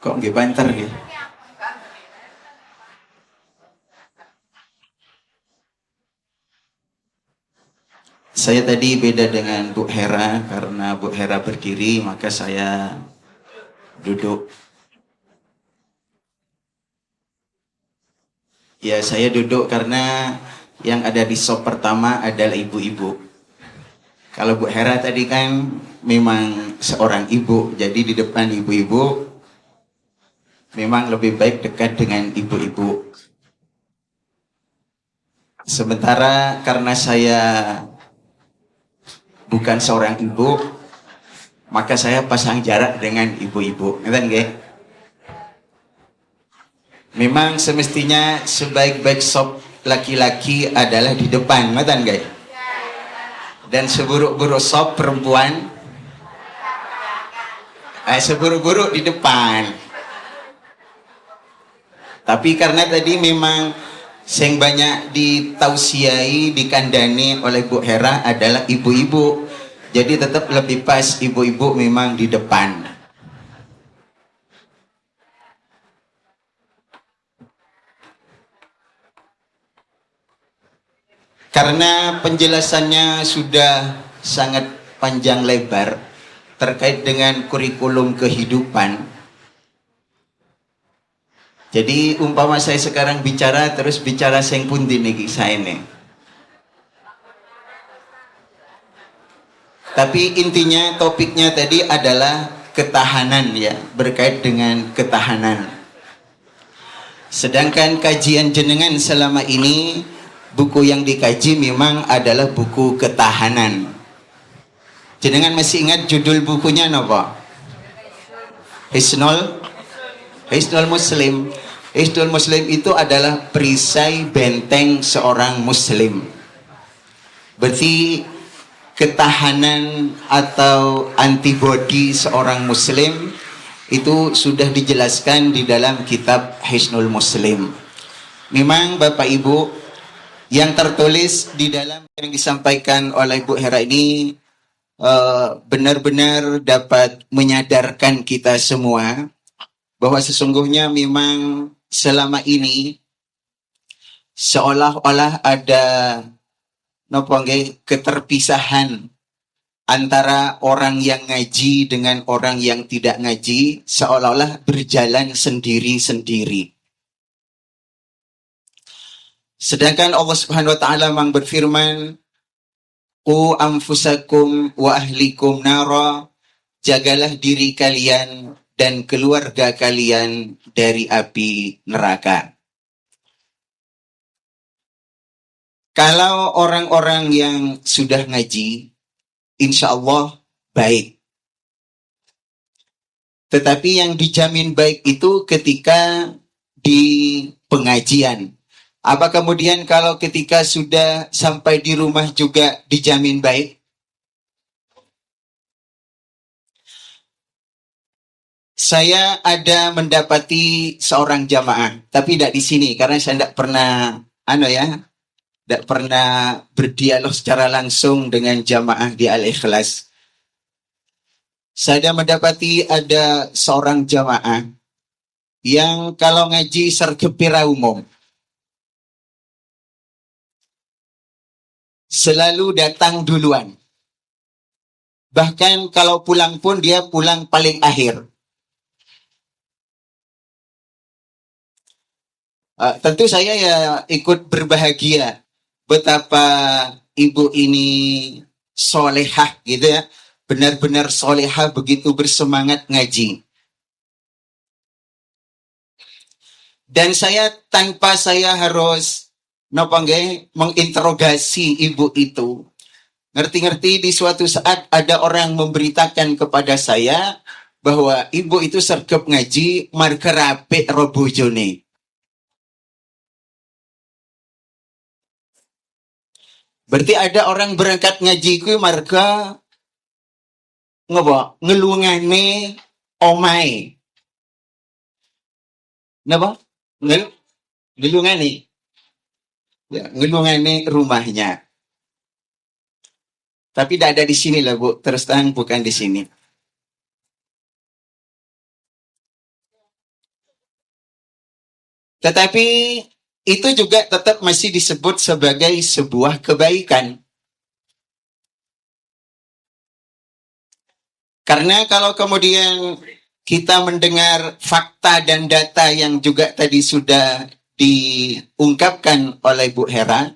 Kok nggih banter nggih? Saya tadi beda dengan Bu Hera karena Bu Hera berdiri maka saya duduk. Ya saya duduk karena yang ada di sop pertama adalah ibu-ibu. Kalau Bu Hera tadi kan memang seorang ibu, jadi di depan ibu-ibu memang lebih baik dekat dengan ibu-ibu. Sementara karena saya bukan seorang ibu, maka saya pasang jarak dengan ibu-ibu. Ngerti nggih? Memang semestinya sebaik-baik sop laki-laki adalah di depan, ngerti nggih? Dan seburuk-buruk sop perempuan, seburuk-buruk di depan. Tapi karena tadi memang yang banyak ditausiai, dikandani oleh Bu Hera adalah ibu-ibu. Jadi tetap lebih pas ibu-ibu memang di depan. Karena penjelasannya sudah sangat panjang lebar terkait dengan kurikulum kehidupan. Jadi umpama saya sekarang bicara terus bicara sing pundi niki saya nih. Tapi intinya topiknya tadi adalah ketahanan ya, berkait dengan ketahanan. Sedangkan kajian jenengan selama ini buku yang dikaji memang adalah buku ketahanan. Jenengan masih ingat judul bukunya napa? Hisnul Muslim. Hisnul Muslim itu adalah perisai benteng seorang muslim. Berarti ketahanan atau antibodi seorang muslim itu sudah dijelaskan di dalam kitab Hisnul Muslim. Memang Bapak Ibu, yang tertulis di dalam yang disampaikan oleh Bu Hera ini benar-benar dapat menyadarkan kita semua bahwa sesungguhnya memang selama ini seolah-olah ada keterpisahan antara orang yang ngaji dengan orang yang tidak ngaji, seolah-olah berjalan sendiri-sendiri. Sedangkan Allah Subhanahu wa taala memang berfirman, "Qu anfusakum wa ahlikum nara." Jagalah diri kalian dan keluarga kalian dari api neraka. Kalau orang-orang yang sudah ngaji, insya Allah baik. Tetapi yang dijamin baik itu ketika di pengajian. Apa kemudian kalau ketika sudah sampai di rumah juga dijamin baik? Saya ada mendapati seorang jamaah, tapi tidak di sini karena saya tidak pernah tidak pernah berdialog secara langsung dengan jamaah di Al-Ikhlas. Saya mendapati ada seorang jamaah yang kalau ngaji sergepira umum. Selalu datang duluan. Bahkan kalau pulang pun dia pulang paling akhir. Tentu saya ya ikut berbahagia betapa ibu ini solehah gitu ya. Benar-benar solehah, begitu bersemangat ngaji. Dan saya tanpa saya harus menginterogasi ibu itu. Ngerti-ngerti di suatu saat ada orang memberitakan kepada saya bahwa ibu itu sergap ngaji marga rapi robojone. Berarti ada orang berangkat ngaji ku marga ngelungane omai. Napa? Ngelungane. Ya, ngelungane rumahnya. Tapi tidak ada di sini lah Bu, terus terang bukan di sini. Tetapi itu juga tetap masih disebut sebagai sebuah kebaikan. Karena kalau kemudian kita mendengar fakta dan data yang juga tadi sudah diungkapkan oleh Bu Hera,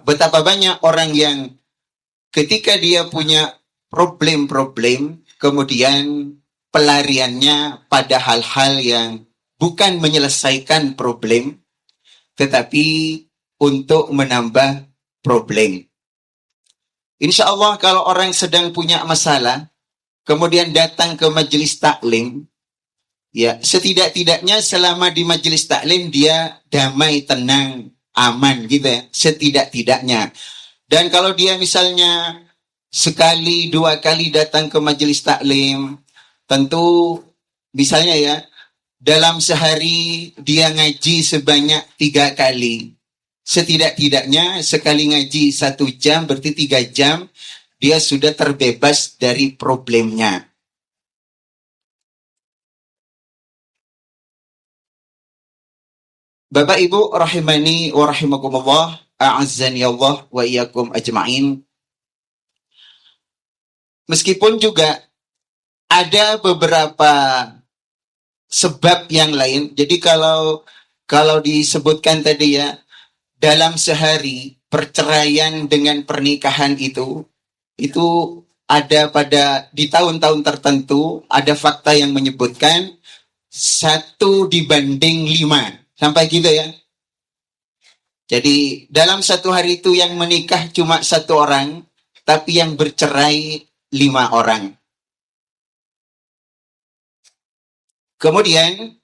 betapa banyak orang yang ketika dia punya problem-problem, kemudian pelariannya pada hal-hal yang bukan menyelesaikan problem, tetapi untuk menambah problem. Insya Allah kalau orang sedang punya masalah, kemudian datang ke majelis taklim, ya setidak-tidaknya selama di majelis taklim dia damai, tenang, aman gitu ya, setidak-tidaknya. Dan kalau dia misalnya sekali, dua kali datang ke majelis taklim, tentu misalnya ya, dalam sehari dia ngaji sebanyak 3 kali. Setidak-tidaknya sekali ngaji 1 jam, berarti 3 jam, dia sudah terbebas dari problemnya. Bapak Ibu rahimani wa rahimakumullah, a'azzani Allah wa iyyakum ajma'in. Meskipun juga ada beberapa sebab yang lain. Jadi kalau disebutkan tadi ya, dalam sehari perceraian dengan pernikahan itu ada pada di tahun-tahun tertentu ada fakta yang menyebutkan 1:5 sampai gitu ya. Jadi dalam satu hari itu yang menikah cuma 1 orang, tapi yang bercerai 5 orang. Kemudian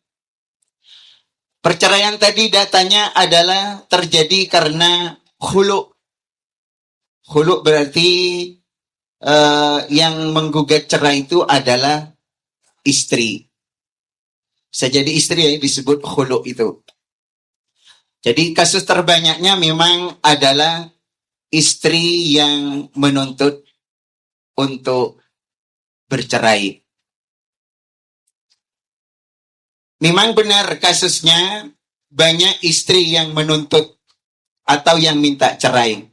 perceraian tadi datanya adalah terjadi karena khulu. Khulu berarti yang menggugat cerai itu adalah istri. Bisa jadi istri ya disebut khulu itu. Jadi kasus terbanyaknya memang adalah istri yang menuntut untuk bercerai. Memang benar kasusnya banyak istri yang menuntut atau yang minta cerai.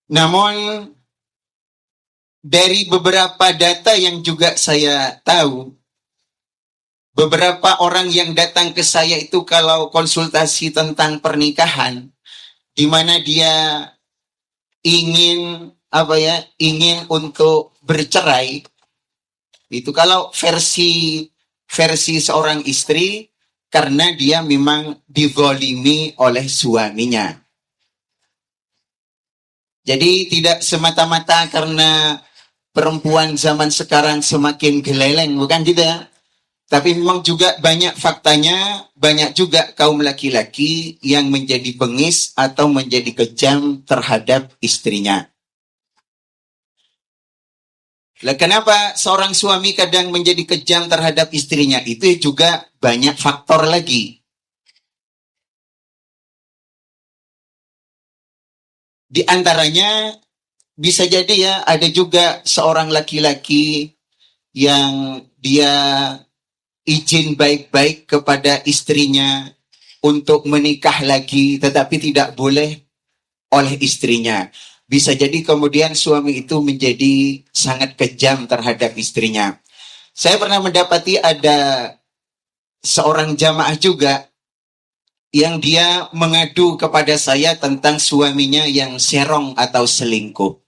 Namun dari beberapa data yang juga saya tahu, beberapa orang yang datang ke saya itu kalau konsultasi tentang pernikahan, di mana dia ingin ingin untuk bercerai, itu kalau versi seorang istri karena dia memang dizalimi oleh suaminya. Jadi tidak semata-mata karena perempuan zaman sekarang semakin geleleng, bukan gitu ya. Tapi memang juga banyak faktanya, banyak juga kaum laki-laki yang menjadi bengis atau menjadi kejam terhadap istrinya. Lah kenapa seorang suami kadang menjadi kejam terhadap istrinya? Itu juga banyak faktor lagi. Di antaranya bisa jadi ya ada juga seorang laki-laki yang dia izin baik-baik kepada istrinya untuk menikah lagi tetapi tidak boleh oleh istrinya. Bisa jadi kemudian suami itu menjadi sangat kejam terhadap istrinya. Saya pernah mendapati ada seorang jamaah juga yang dia mengadu kepada saya tentang suaminya yang serong atau selingkuh.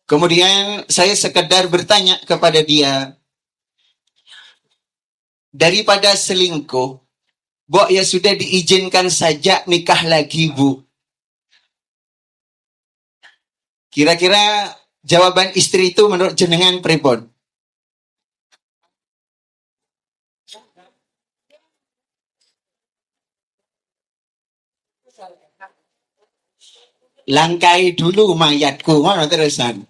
Kemudian saya sekedar bertanya kepada dia, daripada selingkuh, Bu, ya sudah diizinkan saja nikah lagi, Bu. Kira-kira jawaban istri itu menurut jenengan pripun? Langkai dulu mayatku, mana terusan.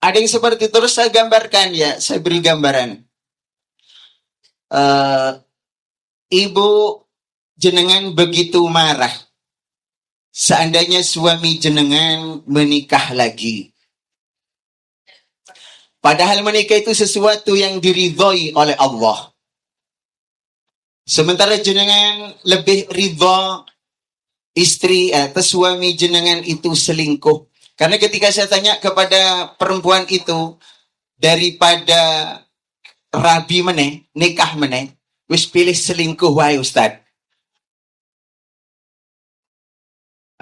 Ada yang seperti terus saya gambarkan ya, saya beri gambaran. Ibu jenengan begitu marah seandainya suami jenengan menikah lagi. Padahal menikah itu sesuatu yang diridhoi oleh Allah. Sementara jenengan lebih ridho istri atau suami jenengan itu selingkuh. Karena ketika saya tanya kepada perempuan itu, daripada rabi meneh, nikah meneh, wis pilih selingkuh wae Ustaz.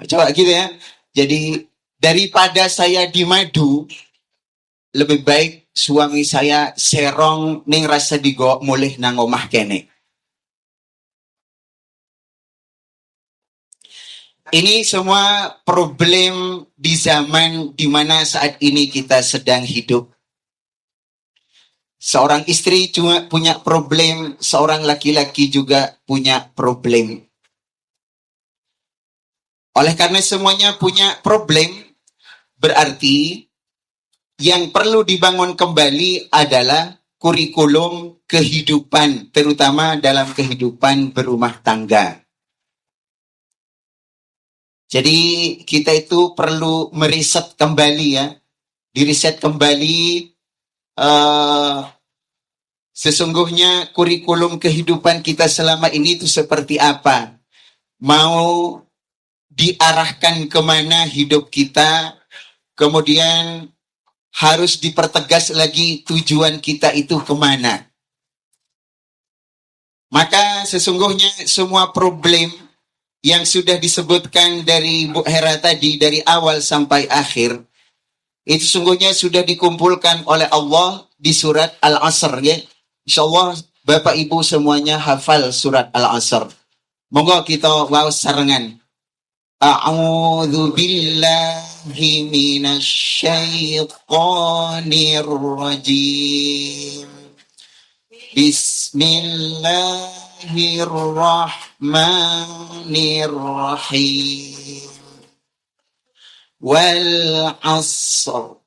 Coba gitu ya. Jadi daripada saya dimadu, lebih baik suami saya serong ning rasa digo mulih nang omah kene. Ini semua problem di zaman di mana saat ini kita sedang hidup. Seorang istri cuma punya problem, seorang laki-laki juga punya problem. Oleh karena semuanya punya problem, berarti yang perlu dibangun kembali adalah kurikulum kehidupan, terutama dalam kehidupan berumah tangga. Jadi kita itu perlu meriset kembali ya, diriset kembali sesungguhnya kurikulum kehidupan kita selama ini itu seperti apa? Mau diarahkan kemana hidup kita? Kemudian harus dipertegas lagi tujuan kita itu kemana? Maka sesungguhnya semua problem yang sudah disebutkan dari Bu Hera tadi, dari awal sampai akhir, itu sungguhnya sudah dikumpulkan oleh Allah di surat Al-Asr ya. InsyaAllah Bapak Ibu semuanya hafal surat Al-Asr. Monggo kita waos sarengan. A'udzu billahi minasyaitonir rajim. Bismillahirrahmanirrahim. Wal 'asr.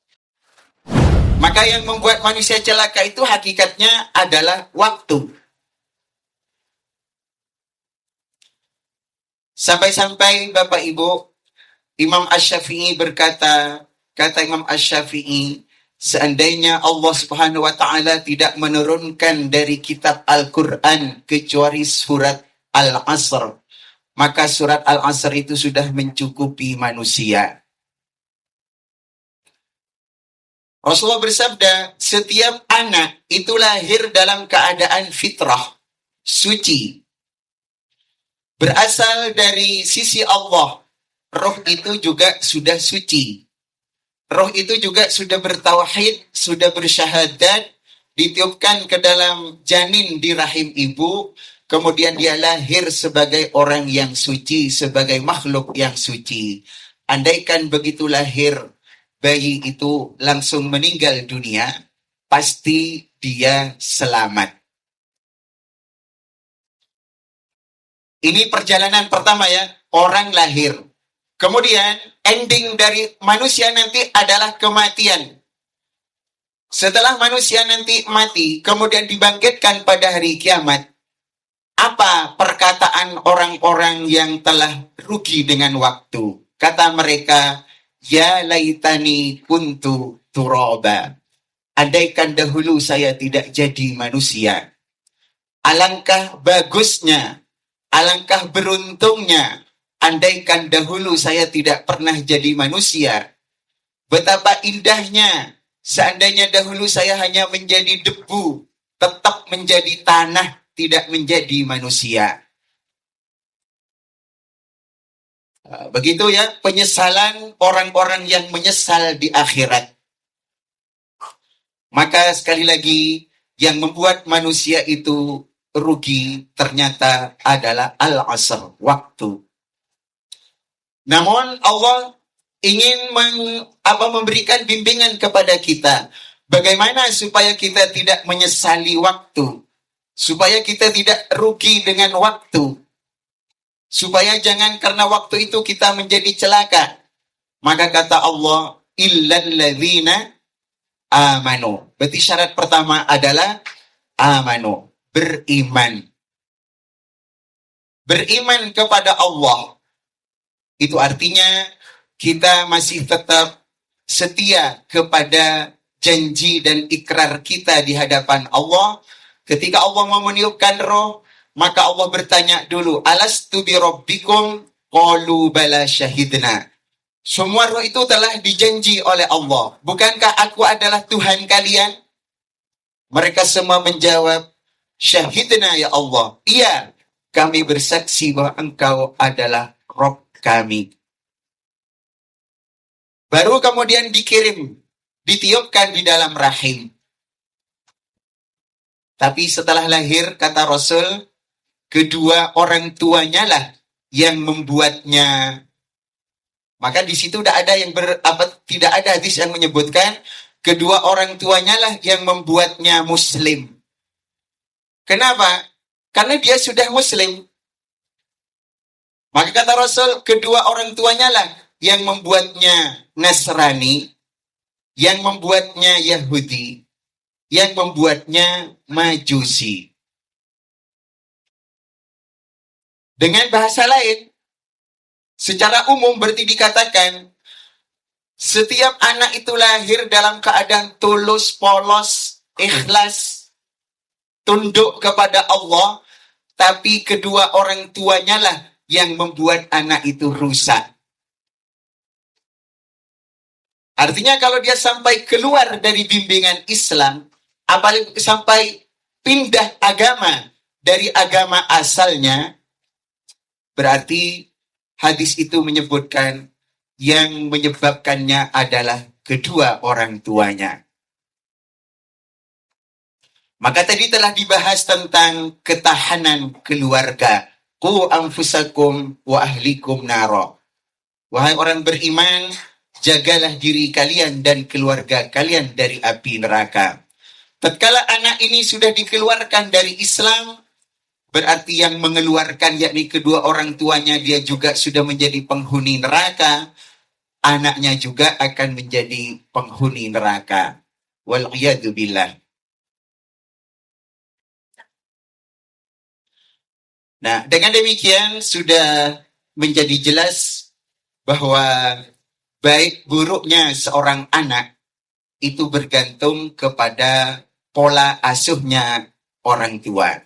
Maka yang membuat manusia celaka itu hakikatnya adalah waktu. Sampai-sampai Bapak Ibu, Imam Asy-Syafi'i berkata, kata Imam Asy-Syafi'i, seandainya Allah Subhanahu wa taala tidak menurunkan dari kitab Al-Qur'an kecuali surat Al-Asr, maka surat Al-Asr itu sudah mencukupi manusia. Rasulullah bersabda, setiap anak itu lahir dalam keadaan fitrah, suci. Berasal dari sisi Allah. Roh itu juga sudah suci. Roh itu juga sudah bertauhid, sudah bersyahadat, ditiupkan ke dalam janin di rahim ibu, kemudian dia lahir sebagai orang yang suci, sebagai makhluk yang suci. Andaikan begitu lahir, bayi itu langsung meninggal dunia, pasti dia selamat. Ini perjalanan pertama ya, orang lahir. Kemudian ending dari manusia nanti adalah kematian. Setelah manusia nanti mati, kemudian dibangkitkan pada hari kiamat, apa perkataan orang-orang yang telah rugi dengan waktu? Kata mereka, ya laitani kuntu turaba. Andaikan dahulu saya tidak jadi manusia. Alangkah bagusnya, alangkah beruntungnya, andaikan dahulu saya tidak pernah jadi manusia. Betapa indahnya, seandainya dahulu saya hanya menjadi debu, tetap menjadi tanah, tidak menjadi manusia. Begitu ya penyesalan orang-orang yang menyesal di akhirat. Maka sekali lagi, yang membuat manusia itu rugi ternyata adalah al-asr, waktu. Namun Allah ingin memberikan bimbingan kepada kita. Bagaimana supaya kita tidak menyesali waktu. Supaya kita tidak rugi dengan waktu. Supaya jangan karena waktu itu kita menjadi celaka. Maka kata Allah, illal ladzina amanu. Berarti syarat pertama adalah amanu, beriman. Beriman kepada Allah. Itu artinya kita masih tetap setia kepada janji dan ikrar kita di hadapan Allah. Ketika Allah mau meniupkan roh, maka Allah bertanya dulu, alastu bi rabbikum? Qalu bala syahidna. Semua roh itu telah dijanji oleh Allah. Bukankah aku adalah Tuhan kalian? Mereka semua menjawab, syahidna ya Allah. Iya, kami bersaksi bahwa engkau adalah Rabb kami. Baru kemudian dikirim, ditiupkan di dalam rahim. Tapi setelah lahir, kata Rasul, kedua orang tuanya lah yang membuatnya. Maka di situ tidak ada tidak ada hadis yang menyebutkan kedua orang tuanya lah yang membuatnya Muslim. Kenapa? Karena dia sudah Muslim. Maka kata Rasul, kedua orang tuanya lah yang membuatnya Nasrani, yang membuatnya Yahudi, yang membuatnya Majusi. Dengan bahasa lain, secara umum berarti dikatakan, setiap anak itu lahir dalam keadaan tulus, polos, ikhlas, tunduk kepada Allah, tapi kedua orang tuanya lah yang membuat anak itu rusak. Artinya kalau dia sampai keluar dari bimbingan Islam, apalagi sampai pindah agama dari agama asalnya, berarti hadis itu menyebutkan yang menyebabkannya adalah kedua orang tuanya. Maka tadi telah dibahas tentang ketahanan keluarga. Qu anfusakum wa ahlikum naro. Wahai orang beriman, jagalah diri kalian dan keluarga kalian dari api neraka. Tatkala anak ini sudah dikeluarkan dari Islam, berarti yang mengeluarkan yakni kedua orang tuanya, dia juga sudah menjadi penghuni neraka. Anaknya juga akan menjadi penghuni neraka. Wal'iyadu billah. Nah, dengan demikian sudah menjadi jelas bahwa baik buruknya seorang anak itu bergantung kepada pola asuhnya orang tua.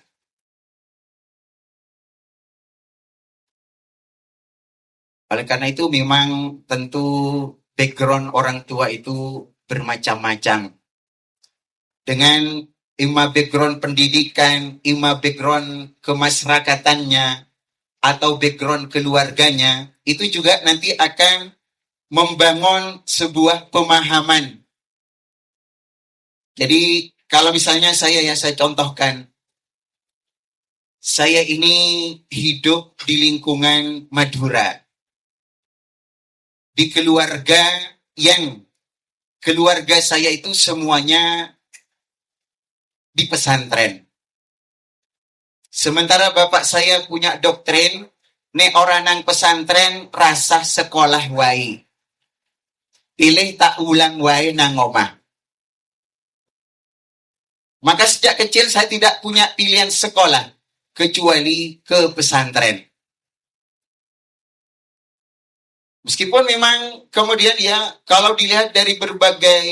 Oleh karena itu memang tentu background orang tua itu bermacam-macam. Dengan ima background pendidikan, ima background kemasyarakatannya, atau background keluarganya, itu juga nanti akan membangun sebuah pemahaman. Jadi kalau misalnya saya contohkan, saya ini hidup di lingkungan Madura, di keluarga saya itu semuanya di pesantren. Sementara bapak saya punya doktrin, nek orang nang pesantren rasa sekolah wae. Pilih tak ulang wae nang omah. Maka sejak kecil saya tidak punya pilihan sekolah kecuali ke pesantren. Meskipun memang kemudian kalau dilihat dari berbagai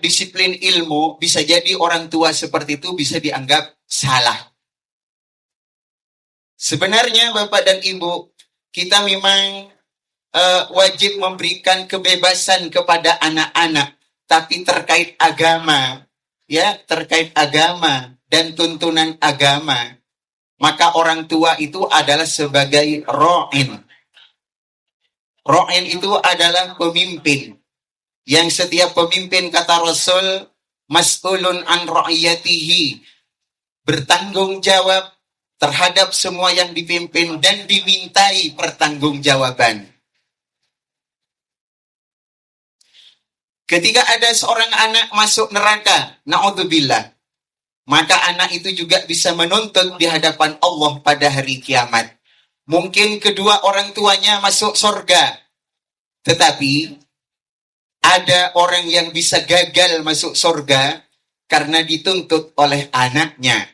disiplin ilmu, bisa jadi orang tua seperti itu bisa dianggap salah. Sebenarnya Bapak dan Ibu, kita memang wajib memberikan kebebasan kepada anak-anak, tapi terkait agama dan tuntunan agama, maka orang tua itu adalah sebagai ro'in. Ro'in itu adalah pemimpin. Yang setiap pemimpin, kata Rasul, mas'ulun an ra'iyatihi, bertanggung jawab terhadap semua yang dipimpin dan dimintai pertanggungjawaban. Ketika ada seorang anak masuk neraka, na'udzubillah, maka anak itu juga bisa menuntut di hadapan Allah pada hari kiamat. Mungkin kedua orang tuanya masuk surga, tetapi ada orang yang bisa gagal masuk surga karena dituntut oleh anaknya.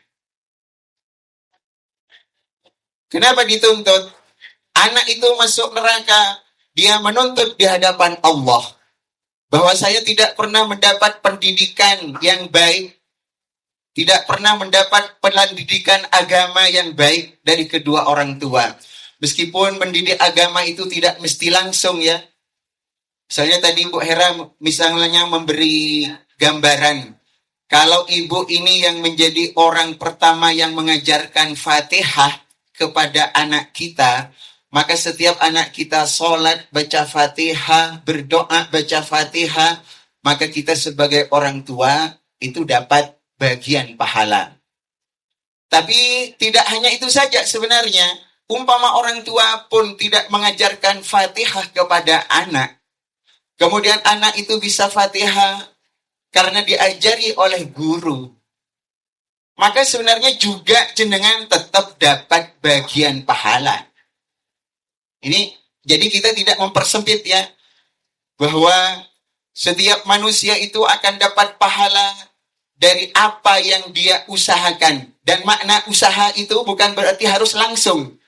Kenapa dituntut? Anak itu masuk neraka, dia menuntut di hadapan Allah. bahwa saya tidak pernah mendapat pendidikan yang baik, tidak pernah mendapat pendidikan agama yang baik dari kedua orang tua. Meskipun mendidik agama itu tidak mesti langsung ya. Misalnya tadi Bu Hera misalnya memberi gambaran. Kalau ibu ini yang menjadi orang pertama yang mengajarkan Fatihah kepada anak kita, maka setiap anak kita sholat, baca Fatihah, berdoa, baca Fatihah, maka kita sebagai orang tua itu dapat bagian pahala. Tapi tidak hanya itu saja sebenarnya. Umpama orang tua pun tidak mengajarkan Fatihah kepada anak, kemudian anak itu bisa Fatihah karena diajari oleh guru, maka sebenarnya juga jenengan tetap dapat bagian pahala. Ini jadi kita tidak mempersempit ya, bahwa setiap manusia itu akan dapat pahala dari apa yang dia usahakan. Dan makna usaha itu bukan berarti harus langsung.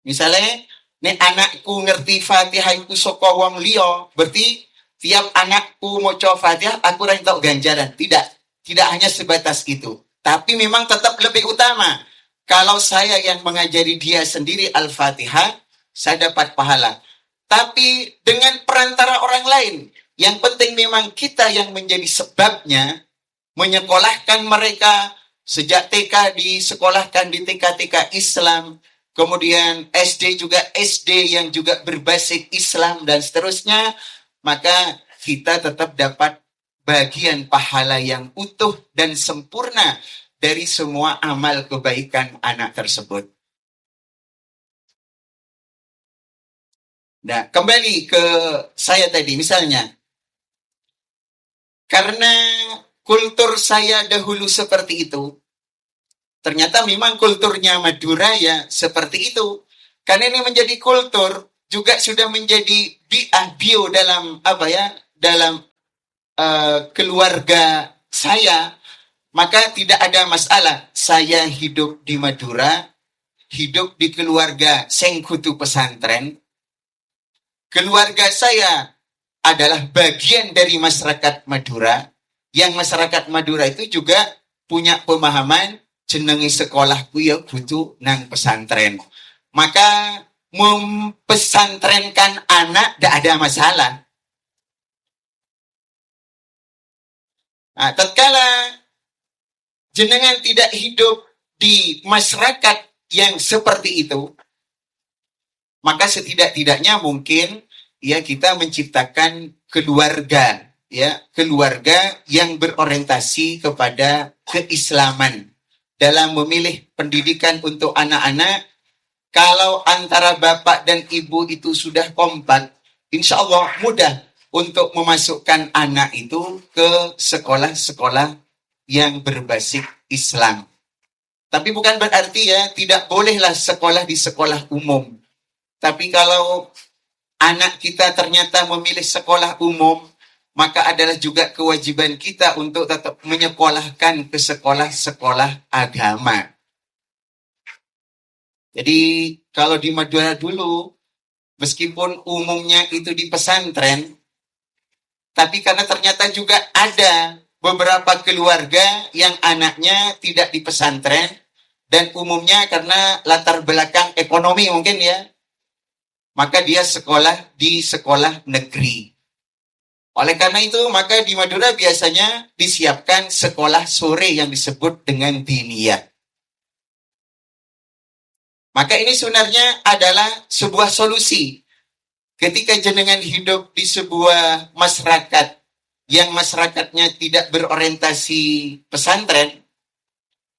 Misalnya, nih anakku ngerti Fatihah itu saka wong liya, berarti tiap anakku mau coba Fatihah, aku ora entuk ganjaran. Tidak hanya sebatas itu. Tapi memang tetap lebih utama. Kalau saya yang mengajari dia sendiri Al-Fatihah, saya dapat pahala. Tapi dengan perantara orang lain. Yang penting memang kita yang menjadi sebabnya, menyekolahkan mereka sejak TK disekolahkan di TK-TK Islam, kemudian SD juga SD yang juga berbasis Islam dan seterusnya, maka kita tetap dapat bagian pahala yang utuh dan sempurna dari semua amal kebaikan anak tersebut. Nah, kembali ke saya tadi, misalnya, karena kultur saya dahulu seperti itu, ternyata memang kulturnya Madura ya seperti itu. Karena ini menjadi kultur, juga sudah menjadi bio dalam dalam keluarga saya, maka tidak ada masalah. Saya hidup di Madura, hidup di keluarga sengkutu pesantren. Keluarga saya adalah bagian dari masyarakat Madura, yang masyarakat Madura itu juga punya pemahaman jenengi sekolahku ya kudu nang pesantren. Maka mempesantrenkan anak tidak ada masalah. Nah, tatkala jenengan tidak hidup di masyarakat yang seperti itu, maka setidak-tidaknya mungkin ya kita menciptakan keluarga yang berorientasi kepada keislaman. Dalam memilih pendidikan untuk anak-anak, kalau antara bapak dan ibu itu sudah kompak, insya Allah mudah untuk memasukkan anak itu ke sekolah-sekolah yang berbasis Islam. Tapi bukan berarti ya tidak bolehlah sekolah di sekolah umum. Tapi kalau anak kita ternyata memilih sekolah umum, maka adalah juga kewajiban kita untuk tetap menyekolahkan ke sekolah-sekolah agama. Jadi kalau di Madura dulu, meskipun umumnya itu di pesantren, tapi karena ternyata juga ada beberapa keluarga yang anaknya tidak di pesantren, dan umumnya karena latar belakang ekonomi mungkin ya, maka dia sekolah di sekolah negeri. Oleh karena itu, maka di Madura biasanya disiapkan sekolah sore yang disebut dengan diniyah. Maka ini sebenarnya adalah sebuah solusi. Ketika jenengan hidup di sebuah masyarakat yang masyarakatnya tidak berorientasi pesantren,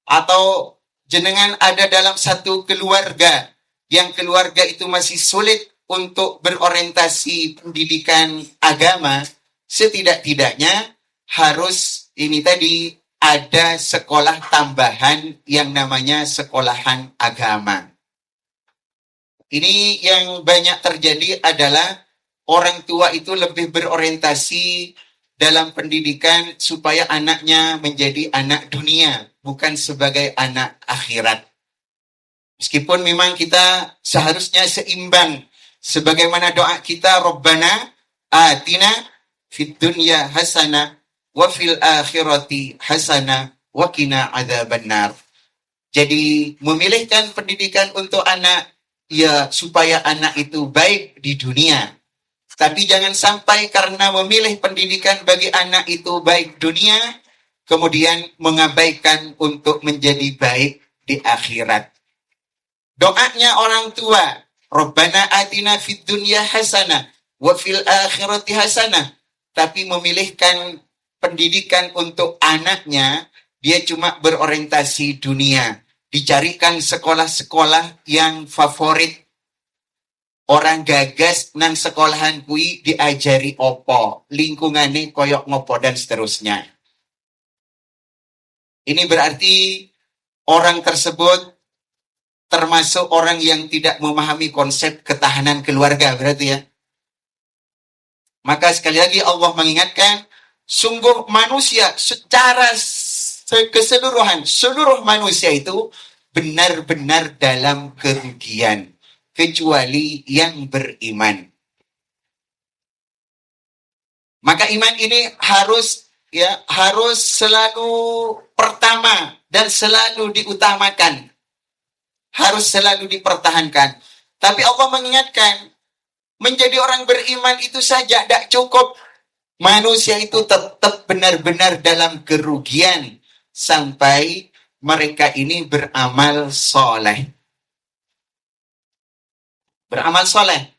atau jenengan ada dalam satu keluarga yang keluarga itu masih sulit untuk berorientasi pendidikan agama, setidak-tidaknya harus ini tadi ada sekolah tambahan yang namanya sekolahan agama. Ini yang banyak terjadi adalah orang tua itu lebih berorientasi dalam pendidikan supaya anaknya menjadi anak dunia, bukan sebagai anak akhirat. Meskipun memang kita seharusnya seimbang, sebagaimana doa kita, Rabbana atina fid dunya hasanah wa fil akhirati hasanah wa qina adzabannar. Jadi memilihkan pendidikan untuk anak ya supaya anak itu baik di dunia. Tapi jangan sampai karena memilih pendidikan bagi anak itu baik dunia, kemudian mengabaikan untuk menjadi baik di akhirat. Doanya orang tua, Rabbana atina fid dunya hasanah wa fil akhirati hasanah. Tapi memilihkan pendidikan untuk anaknya, dia cuma berorientasi dunia. Dicarikan sekolah-sekolah yang favorit. Orang gagas nang sekolahan kui diajari opo, lingkungannya koyok ngopo dan seterusnya. Ini berarti orang tersebut termasuk orang yang tidak memahami konsep ketahanan keluarga, berarti ya. Maka sekali lagi Allah mengingatkan, sungguh manusia secara keseluruhan, seluruh manusia itu benar-benar dalam kerugian, kecuali yang beriman. Maka iman ini harus selalu pertama dan selalu diutamakan. Harus selalu dipertahankan. Tapi Allah mengingatkan, menjadi orang beriman itu saja tidak cukup. Manusia itu tetap benar-benar dalam kerugian sampai mereka ini beramal soleh. Beramal soleh.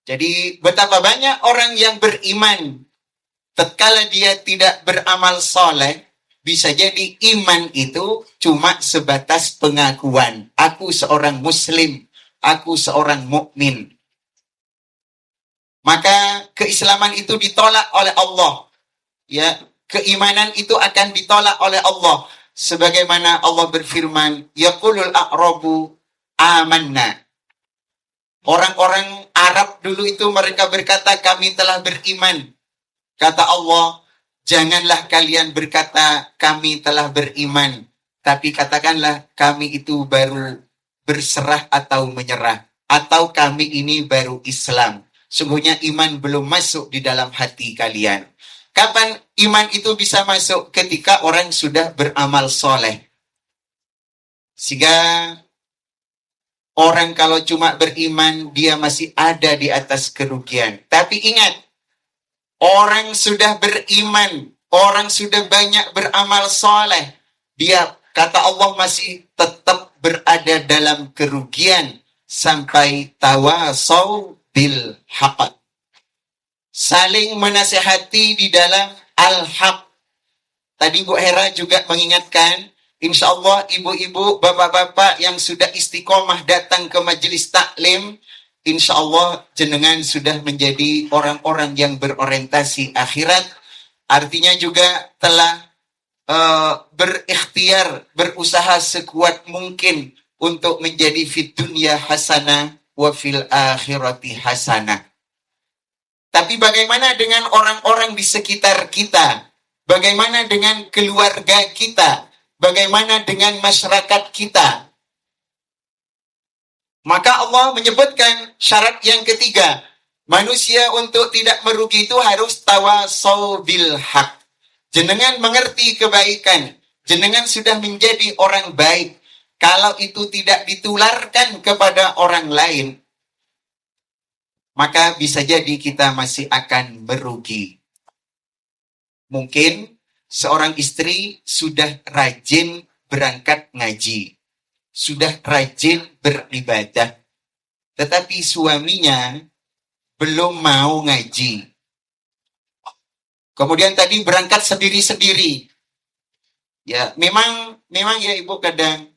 Jadi betapa banyak orang yang beriman, tatkala dia tidak beramal soleh, bisa jadi iman itu cuma sebatas pengakuan. Aku seorang muslim, aku seorang mukmin. Maka keislaman itu ditolak oleh Allah. Ya, keimanan itu akan ditolak oleh Allah. Sebagaimana Allah berfirman, yaqulul a'rabu amanna. Orang-orang Arab dulu itu mereka berkata, kami telah beriman. Kata Allah, janganlah kalian berkata kami telah beriman, tapi katakanlah kami itu baru berserah atau menyerah, atau kami ini baru Islam. Sungguhnya iman belum masuk di dalam hati kalian. Kapan iman itu bisa masuk? Ketika orang sudah beramal soleh. Sehingga orang kalau cuma beriman, dia masih ada di atas kerugian. Tapi ingat, orang sudah beriman, orang sudah banyak beramal soleh, dia kata Allah masih tetap berada dalam kerugian sampai tawasau bil haqq. Saling menasihati di dalam al-haq. Tadi Bu Hera juga mengingatkan, insya Allah ibu-ibu, bapak-bapak yang sudah istiqomah datang ke majelis taklim, insya Allah jenengan sudah menjadi orang-orang yang berorientasi akhirat. Artinya juga telah berikhtiar, berusaha sekuat mungkin untuk menjadi fid dunya hasanah wa fil akhirati hasanah. Tapi bagaimana dengan orang-orang di sekitar kita? Bagaimana dengan keluarga kita? Bagaimana dengan masyarakat kita? Maka Allah menyebutkan syarat yang ketiga. Manusia untuk tidak merugi itu harus tawasau bil haq. Jenengan mengerti kebaikan. Jenengan sudah menjadi orang baik. Kalau itu tidak ditularkan kepada orang lain, maka bisa jadi kita masih akan merugi. Mungkin seorang istri sudah rajin berangkat ngaji, sudah rajin beribadah, tetapi suaminya belum mau ngaji. Kemudian tadi berangkat sendiri-sendiri. Ya, memang ya Ibu kadang,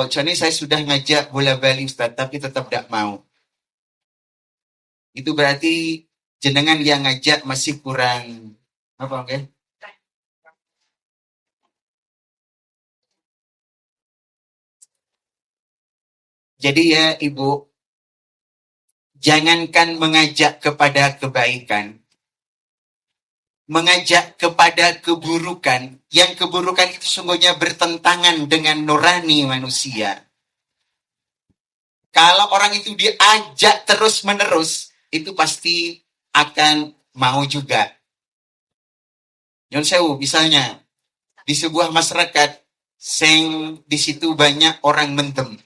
jadi saya sudah ngajak bola bali Ustaz, tapi tetap tidak mau. Itu berarti jenengan yang ngajak masih kurang apa okay? Jadi ya Ibu, jangankan mengajak kepada kebaikan, mengajak kepada keburukan, yang keburukan itu sungguhnya bertentangan dengan nurani manusia. Kalau orang itu diajak terus-menerus, itu pasti akan mau juga. Nyon sewu, misalnya di sebuah masyarakat sing di situ banyak orang mendem.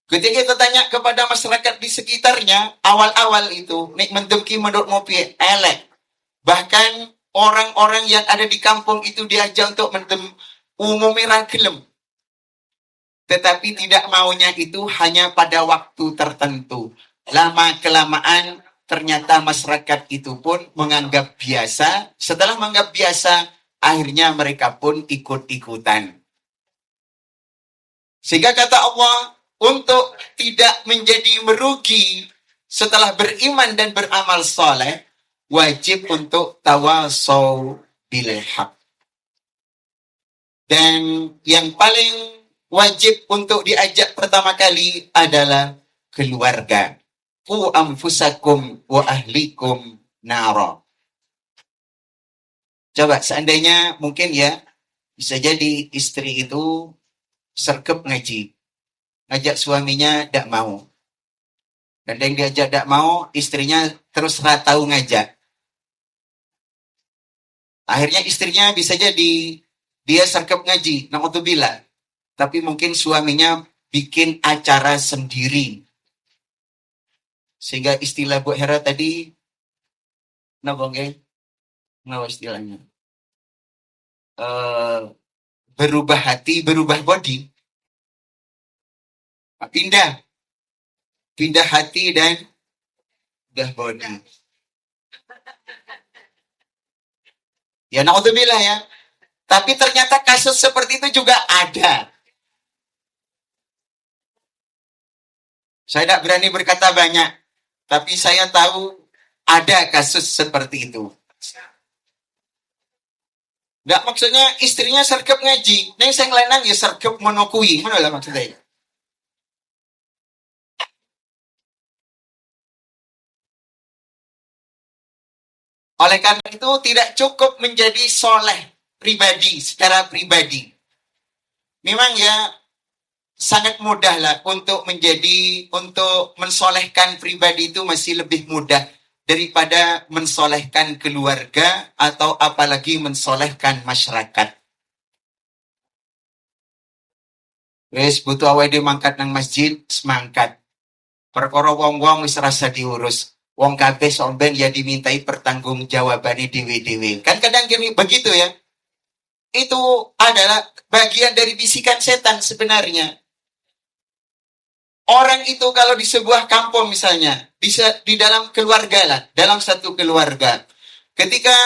Ketika kita tanya kepada masyarakat di sekitarnya, awal-awal itu, nek mendem ki menurut ngopi elek. Bahkan orang-orang yang ada di kampung itu diajak untuk mendem umumnya gelem. Tetapi tidak maunya itu hanya pada waktu tertentu. Lama-kelamaan ternyata masyarakat itu pun menganggap biasa. Setelah menganggap biasa, akhirnya mereka pun ikut-ikutan. Sehingga kata Allah, untuk tidak menjadi merugi setelah beriman dan beramal soleh, wajib untuk tawasau bil haq. Dan yang paling wajib untuk diajak pertama kali adalah keluarga. Qu anfusakum wa ahlikum nara. Coba seandainya mungkin ya, bisa jadi istri itu sergap ngaji. Ngajak suaminya tidak mau. Dan yang diajak tidak mau, istrinya terus tahu ngajak. Akhirnya istrinya bisa jadi dia sergap ngaji, na'udzubillah. Tapi mungkin suaminya bikin acara sendiri. Sehingga istilah Bu Hera tadi, nggak istilahnya. Berubah hati, berubah body. Pindah hati dan udah body. Ya na'udzubillah ya. Tapi ternyata kasus seperti itu juga ada. Saya tidak berani berkata banyak, tapi saya tahu ada kasus seperti itu. Nggak, maksudnya istrinya sergap ngaji. Neng sing lanang ya sergap monokui. Mana lah maksudnya? Oleh karena itu tidak cukup menjadi soleh pribadi, secara pribadi. Memang ya sangat mudah lah untuk mensolehkan pribadi itu masih lebih mudah daripada mensolehkan keluarga atau apalagi mensolehkan masyarakat. Wes butuh awake dhewe mangkat nang masjid, semangkat. Perkara wong-wong wis rasa diurus. Wong kabeh somben ya dimintai pertanggungjawabane dewe-dewe. Kan kadang gini begitu ya. Itu adalah bagian dari bisikan setan sebenarnya. Orang itu kalau di sebuah kampung misalnya, di dalam keluarga lah, dalam satu keluarga. Ketika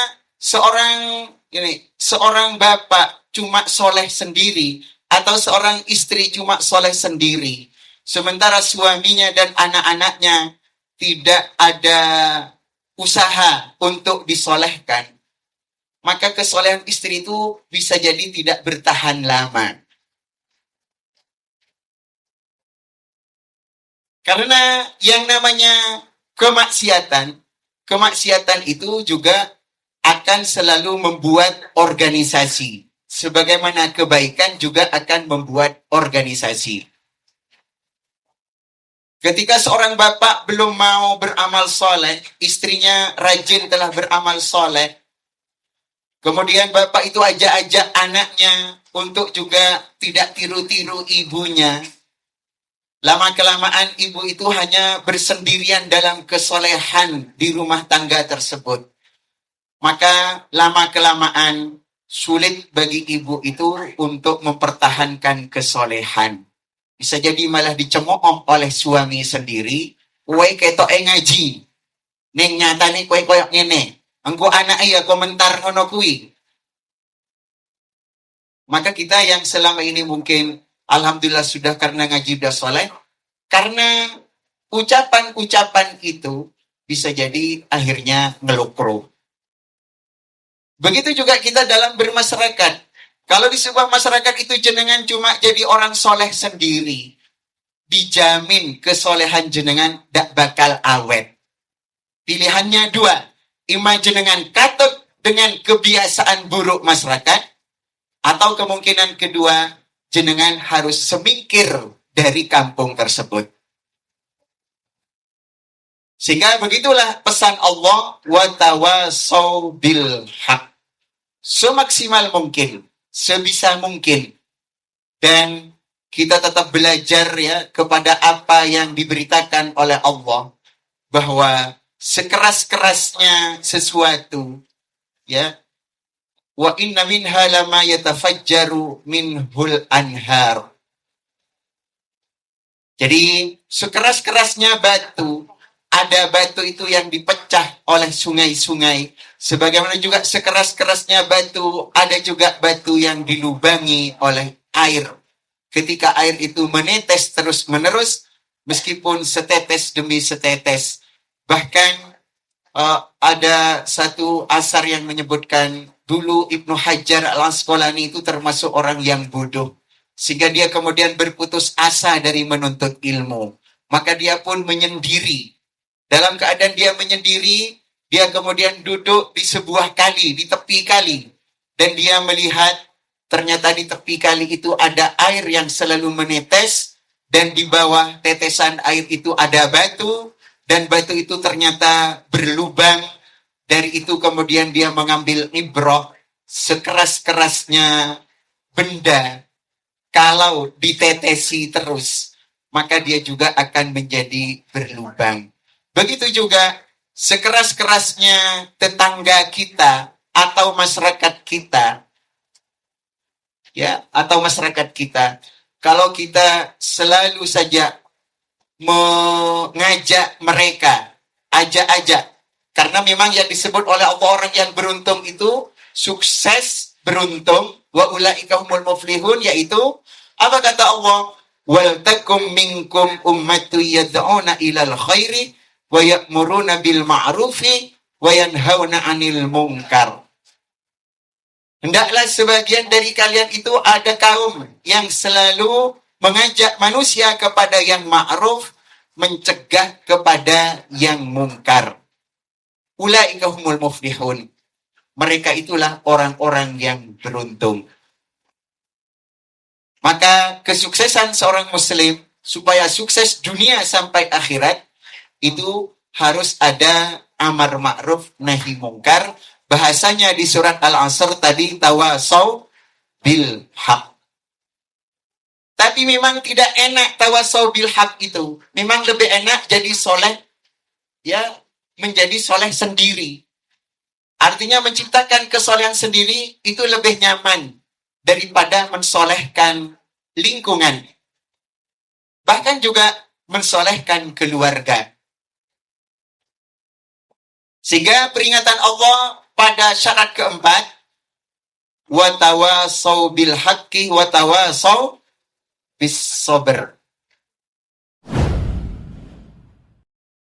seorang bapak cuma soleh sendiri, atau seorang istri cuma soleh sendiri, sementara suaminya dan anak-anaknya tidak ada usaha untuk disolehkan, maka kesolehan istri itu bisa jadi tidak bertahan lama. Karena yang namanya kemaksiatan itu juga akan selalu membuat organisasi. Sebagaimana kebaikan juga akan membuat organisasi. Ketika seorang bapak belum mau beramal soleh, istrinya rajin telah beramal soleh, kemudian bapak itu ajak-ajak anaknya untuk juga tidak tiru-tiru ibunya. Lama-kelamaan ibu itu hanya bersendirian dalam kesolehan di rumah tangga tersebut. Maka lama-kelamaan sulit bagi ibu itu untuk mempertahankan kesolehan. Bisa jadi malah dicemooh oleh suami sendiri. Kowe ketoke ngaji. Ning nyatane kowe koyok ngene. Engko anake ya komentar ngono kuwi. Maka kita yang selama ini mungkin alhamdulillah sudah karena ngaji sudah soleh, karena ucapan-ucapan itu bisa jadi akhirnya ngelukro. Begitu juga kita dalam bermasyarakat. Kalau di sebuah masyarakat itu jenengan cuma jadi orang soleh sendiri, dijamin kesolehan jenengan tidak bakal awet. Pilihannya dua, ima jenengan katut dengan kebiasaan buruk masyarakat, atau kemungkinan kedua, jenengan harus semingkir dari kampung tersebut. Sehingga begitulah pesan Allah, wa tawasau bil haq. Semaksimal mungkin, sebisa mungkin. Dan kita tetap belajar ya kepada apa yang diberitakan oleh Allah, bahwa sekeras-kerasnya sesuatu ya, wa inna minha lama yatafajjaru minhul anhar. Jadi sekeras-kerasnya batu, ada batu itu yang dipecah oleh sungai-sungai. Sebagaimana juga sekeras-kerasnya batu, ada juga batu yang dilubangi oleh air. Ketika air itu menetes terus-menerus, meskipun setetes demi setetes. Bahkan ada satu asar yang menyebutkan dulu Ibnu Hajar al-Asqalani itu termasuk orang yang bodoh. Sehingga dia kemudian berputus asa dari menuntut ilmu. Maka dia pun menyendiri. Dalam keadaan dia menyendiri, dia kemudian duduk di sebuah kali, di tepi kali. Dan dia melihat ternyata di tepi kali itu ada air yang selalu menetes. Dan di bawah tetesan air itu ada batu. Dan batu itu ternyata berlubang. Dari itu kemudian dia mengambil ibrah. Sekeras-kerasnya benda, kalau ditetesi terus, maka dia juga akan menjadi berlubang. Begitu juga sekeras-kerasnya tetangga kita atau masyarakat kita, ya, atau masyarakat kita, kalau kita selalu saja mengajak mereka, ajak-ajak, karena memang yang disebut oleh Allah orang yang beruntung itu sukses, beruntung, wa ulaika humul muflihun, yaitu apa kata Allah? Wal takum minkum ummatu yad'una ilal khairi wa ya'muruna bil ma'rufi wa yanhauna 'anil munkar. Hendaklah sebagian dari kalian itu ada kaum yang selalu mengajak manusia kepada yang ma'ruf, mencegah kepada yang mungkar. Ulaika humul muflihun. Mereka itulah orang-orang yang beruntung. Maka kesuksesan seorang muslim, supaya sukses dunia sampai akhirat, itu harus ada amar ma'ruf nahi mungkar. Bahasanya di surat Al-Asr tadi, tawasau bil haq. Tapi memang tidak enak tawasau bil haq itu. Memang lebih enak jadi soleh, ya, menjadi soleh sendiri. Artinya menciptakan kesolehan sendiri itu lebih nyaman daripada mensolehkan lingkungan. Bahkan juga mensolehkan keluarga. Sehingga peringatan Allah pada syarat keempat, wa tawasau bil haqqi wa tawasau bis sabr.